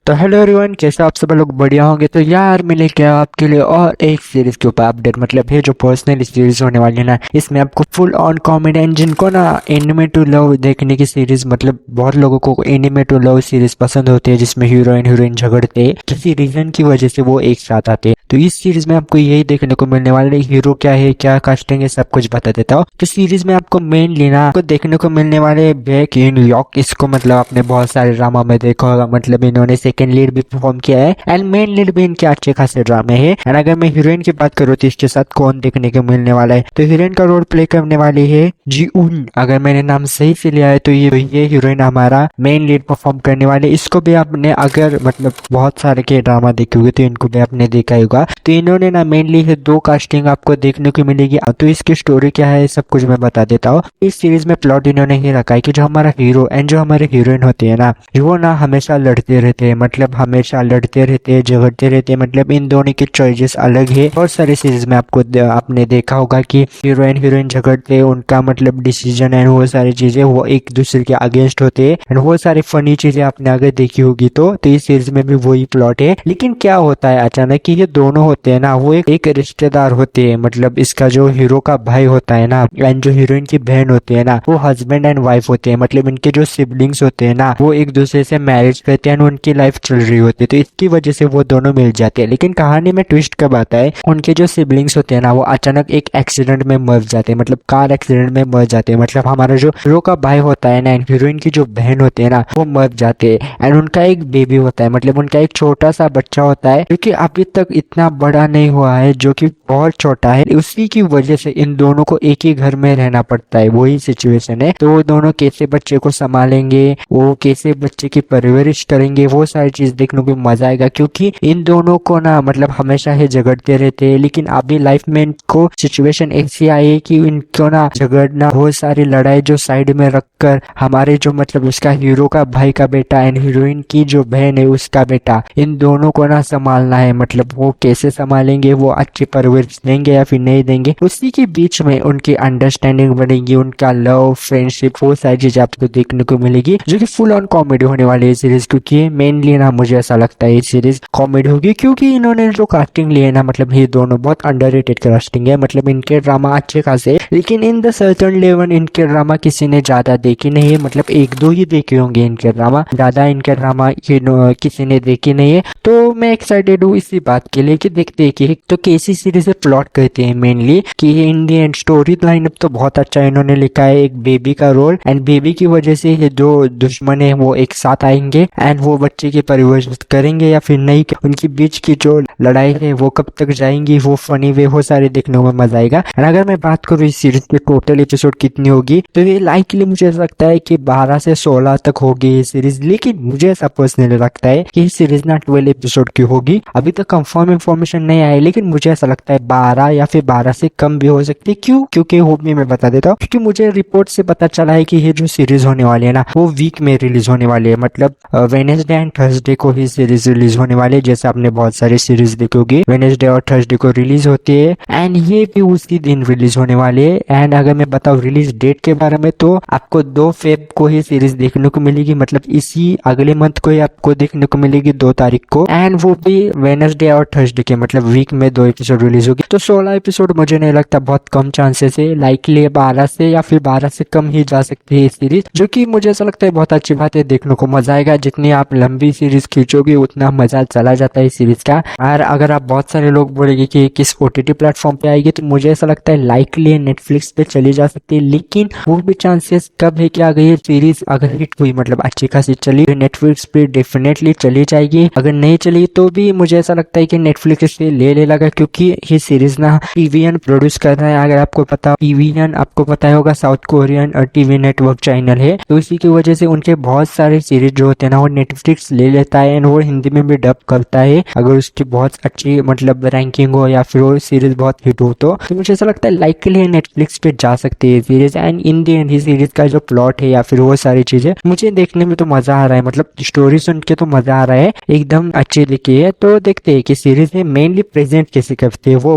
तो hello everyone, कैसे आप सब लोग बढ़िया होंगे। तो यार मैं लेके आया आपके लिए और एक सीरीज के ऊपर अपडेट। मतलब ये जो पर्सनल सीरीज होने वाली है ना, इसमें आपको फुल ऑन कॉमेडी एंड जिनको ना एनिमे टू लव देखने की सीरीज, मतलब बहुत लोगों को एनिमे टू लव सीरीज पसंद होती है जिसमें हीरोइन झगड़ते हैं, किसी रीजन की वजह से वो एक साथ आते हैं। तो इस सीरीज में आपको यही देखने को मिलने वाला है, हीरो क्या है, क्या कास्टिंग है, सब कुछ बता देता हूँ। तो सीरीज में आपको मेनली ना आपको देखने को मिलने वाले बैक इन न्यूयॉर्क। इसको मतलब आपने बहुत सारे ड्रामा में देखा होगा, मतलब इन्होंने सेकंड लीड भी परफॉर्म किया है एंड मेन लीड भी इनके अच्छे खासे ड्रामे है। एंड अगर मैं हीरोइन की बात करूँ तो इसके साथ कौन देखने को मिलने वाला है, तो हीरोइन का रोल प्ले करने वाली है जी उन। अगर मैंने नाम सही से लिया है तो ये हीरोइन हमारा मेन लीड परफॉर्म करने वाले। इसको भी आपने अगर मतलब बहुत सारे के ड्रामा देखे होंगे तो इनको भी आपने देखा ही होगा। तो इन्होंने ना मेनली दो कास्टिंग आपको देखने को मिलेगी। तो इसकी स्टोरी क्या है सब कुछ मैं बता देता हूँ। इस सीरीज में प्लॉट इन्होंने ही रखा है कि जो हमारा हीरो एंड जो हमारे हीरोइन होती है ना, वो ना हमेशा लड़ते रहते हैं, मतलब हमेशा लड़ते रहते हैं, झगड़ते रहते हैं। मतलब इन दोनों की चॉइसेस अलग है। बहुत सारे सीरीज में आपने देखा होगा कि हीरोइन झगड़ते हैं, उनका मतलब डिसीजन एंड वो सारी चीजें वो एक दूसरे के अगेंस्ट होते हैं एंड वो सारी फनी चीजें आपने अगर देखी होगी तो इस सीरीज में भी वही प्लॉट है। लेकिन क्या होता है अचानक कि ये दोनों होते हैं ना, वो एक रिश्तेदार होते हैं। मतलब इसका जो हीरो का भाई होता है ना एंड जो हीरोइन की बहन होती है ना, वो हस्बैंड एंड वाइफ होते हैं। मतलब इनके जो सिबलिंग्स होते हैं ना, वो एक दूसरे से मैरिज करते हैं, उनकी लाइफ चल रही होती है, तो इसकी वजह से वो दोनों मिल जाते हैं। लेकिन कहानी में ट्विस्ट कब आता है, उनके जो सिबलिंग्स होते हैं ना, वो अचानक एक एक्सीडेंट में मर जाते हैं, मतलब कार एक्सीडेंट में मर जाते हैं। मतलब हमारा जो हीरो का भाई होता है ना एंड हीरोइन की जो बहन होती है ना, वो मर जाते हैं एंड उनका एक बेबी होता है, मतलब उनका एक छोटा सा बच्चा होता है जो कि अभी तक इतना बड़ा नहीं हुआ है, जो कि बहुत छोटा है। उसी की वजह से इन दोनों को एक ही घर में रहना पड़ता है, वही सिचुएशन है। तो वो दोनों कैसे बच्चे को संभालेंगे, वो कैसे बच्चे की परवरिश करेंगे, वो सारी चीज देखने को मजा आएगा। क्योंकि इन दोनों को ना मतलब हमेशा ही झगड़ते रहते हैं, लेकिन अभी लाइफ में इनको सिचुएशन ऐसी आई है कि इनको ना झगड़ना, बहुत सारी लड़ाई जो साइड में रखकर हमारे जो मतलब उसका हीरो का भाई का बेटा एंड हीरोइन की जो बहन है उसका बेटा, इन दोनों को ना संभालना है। मतलब वो कैसे संभालेंगे, वो अच्छी परवरिश देंगे या फिर नहीं देंगे, उसी के बीच में उनकी अंडरस्टैंडिंग बनेगी, उनका लव फ्रेंडशिप वो सारी चीजें आपको देखने को मिलेगी, जो कि फुल ऑन कॉमेडी होने वाली है सीरीज। क्योंकि मेनली ना मुझे ऐसा लगता है ये सीरीज कॉमेडी होगी, क्योंकि इन्होंने जो कास्टिंग ली है ना, मतलब ये दोनों बहुत अंडररेटेड कास्टिंग है। मतलब इनके ड्रामा अच्छे खासे, लेकिन इन द सर्टेन लेवल इनके ड्रामा किसी ने ज्यादा देखे नहीं है। मतलब एक दो ही देखे होंगे इनके ड्रामा, ज्यादा इनके ड्रामा किसी ने देखे नहीं है। तो मैं एक्साइटेड हूँ इसी बात के लिए कि देखते हैं कि तो कैसी सीरीज से प्लॉट करते हैं मेनली कि इन दी एंड स्टोरी लाइनअप तो बहुत अच्छा इन्होंने लिखा है। एक बेबी का रोल एंड बेबी की वजह से ये जो दुश्मन है वो एक साथ आएंगे एंड वो बच्चे की परवरिश करेंगे या फिर नहीं, उनकी बीच की जो लड़ाई है वो कब तक जाएंगी, वो फनी वे वो सारे देखने में मजा आएगा। एंड अगर मैं बात करूँ इस सीरीज के टोटल एपिसोड कितनी होगी, तो ये लाइकली मुझे ऐसा लगता है कि 12 से 16 तक होगी ये सीरीज। लेकिन मुझे ऐसा पर्सनली लगता है कि ये सीरीज ना 12 एपिसोड की होगी। अभी तक कंफर्म इंफॉर्मेशन नहीं आई, लेकिन मुझे ऐसा लगता है 12 या फिर 12 से कम भी हो सकती है। क्यों? क्योंकि वो भी मैं बता देता हूँ, क्योंकि मुझे रिपोर्ट से पता चला है कि ये जो सीरीज होने वाली है ना, वो वीक में रिलीज होने वाली है। मतलब वेडनेसडे एंड थर्सडे को ही सीरीज रिलीज होने वाली है। जैसे आपने बहुत सारी सीरीज देखी होगी, वेडनेसडे और थर्सडे को रिलीज होती है एंड ये भी उसी दिन रिलीज होने वाली है। एंड अगर मैं बताऊँ रिलीज डेट के बारे में, तो आपको 2 फेब को ही सीरीज देखने को मिलेगी, मतलब इसी अगले मंथ को ही आपको देखने को मिलेगी 2 तारीख को। एंड वो भी वेडनेसडे और थर्सडे के, मतलब वीक में 2 एपिसोड रिलीज होगी। तो 16 एपिसोड मुझे नहीं लगता, बहुत कम चांसेस है, लाइकली 12 से या फिर 12 से कम ही जा सकती है सीरीज, जो कि मुझे ऐसा लगता है बहुत अच्छी बात है, देखने को मजा आएगा। जितनी आप लंबी सीरीज खींचोगे उतना मजा चला जाता है सीरीज का। और अगर आप बहुत सारे लोग बोलेंगे कि किस ओटीटी प्लेटफॉर्म पे आएगी, तो मुझे ऐसा लगता है लाइकली नेटफ्लिक्स पे चली जा सकती है। लेकिन वो भी चांसेस कब है कि अगर ये सीरीज अगर हिट हुई, मतलब अच्छी खासी चली, तो नेटफ्लिक्स पे डेफिनेटली चली जाएगी। अगर नहीं चली तो भी मुझे ऐसा लगता है कि नेटफ्लिक्स से ले लेगा, क्योंकि ये सीरीज ना टीवीएन प्रोड्यूस कर रहा है। अगर आपको पता, टीवीएन आपको पता होगा साउथ कोरियन और टीवी नेटवर्क चैनल है, तो इसी की वजह से उनके बहुत सारे सीरीज जो होते हैं ना, वो नेटफ्लिक्स ले लेता है एंड वो हिंदी में भी डब करता है अगर उसकी बहुत अच्छी मतलब रैंकिंग हो या फिर वो सीरीज बहुत हिट हो। तो मुझे ऐसा लगता है लाइकली नेटफ्लिक्स पे जा सकती है series. And in the and series का जो प्लॉट है या फिर वो सारी चीजें मुझे देखने में तो मजा आ रहा है, मतलब स्टोरी सुन के तो मजा आ रहा है, एकदम अच्छी लिखी है। तो देखते हैं कि सीरीज सीरीज है मेनली प्रेजेंट कैसे करते हैं वो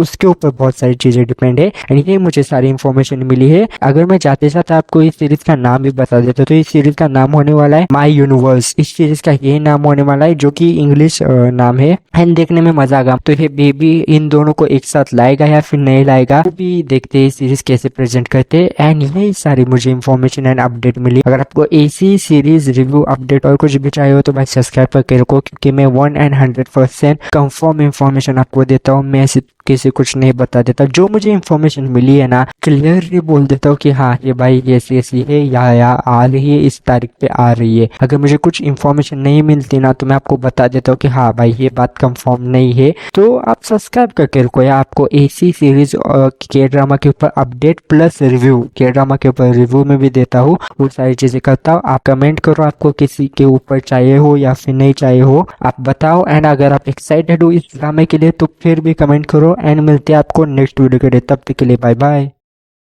उसके ऊपर बहुत सारी चीजें डिपेंड है एंड ये मुझे सारी इन्फॉर्मेशन मिली है। अगर मैं जाते साथ आपको इस सीरीज का नाम भी बता देता तो इस सीरीज का नाम होने वाला है माई यूनिवर्स। इस सीरीज का ये नाम होने वाला है जो कि इंग्लिश नाम है एंड देखने में मजा आएगा। तो ये बेबी इन दोनों को एक साथ लाएगा या फिर नहीं लाएगा वो भी देखते हैं सीरीज कैसे प्रेजेंट करते हैं एंड यही सारी मुझे इन्फॉर्मेशन एंड अपडेट मिली। अगर आपको ऐसी सीरीज रिव्यू अपडेट और कुछ भी चाहिए हो तो भाई सब्सक्राइब करके रखो क्योंकि मैं 100% कंफर्म इन्फॉर्मेशन आपको देता हूँ। मैं ऐसे किसी कुछ नहीं बता देता, जो मुझे इन्फॉर्मेशन मिली है ना क्लियरली बोल देता हूँ कि हाँ ये भाई ऐसी ऐसी है या आ रही है इस तारीख पे आ रही है। अगर मुझे कुछ इन्फॉर्मेशन नहीं मिलती ना तो मैं आपको बता देता हूँ कि हाँ भाई ये बात कंफर्म नहीं है। तो आप सब्सक्राइब करके रखो या आपको ऐसी सीरीज के ड्रामा के ऊपर अपडेट प्लस रिव्यू के ड्रामा के ऊपर रिव्यू में भी देता हूँ, वो सारी चीजें करता हूँ। आप कमेंट करो आपको किसी के ऊपर चाहिए हो या फिर नहीं चाहिए हो आप बताओ एंड अगर आप एक्साइटेड हो इस ड्रामे के लिए तो फिर भी कमेंट करो एंड मिलते हैं आपको नेक्स्ट वीडियो के लिए। तब तक के लिए बाय बाय।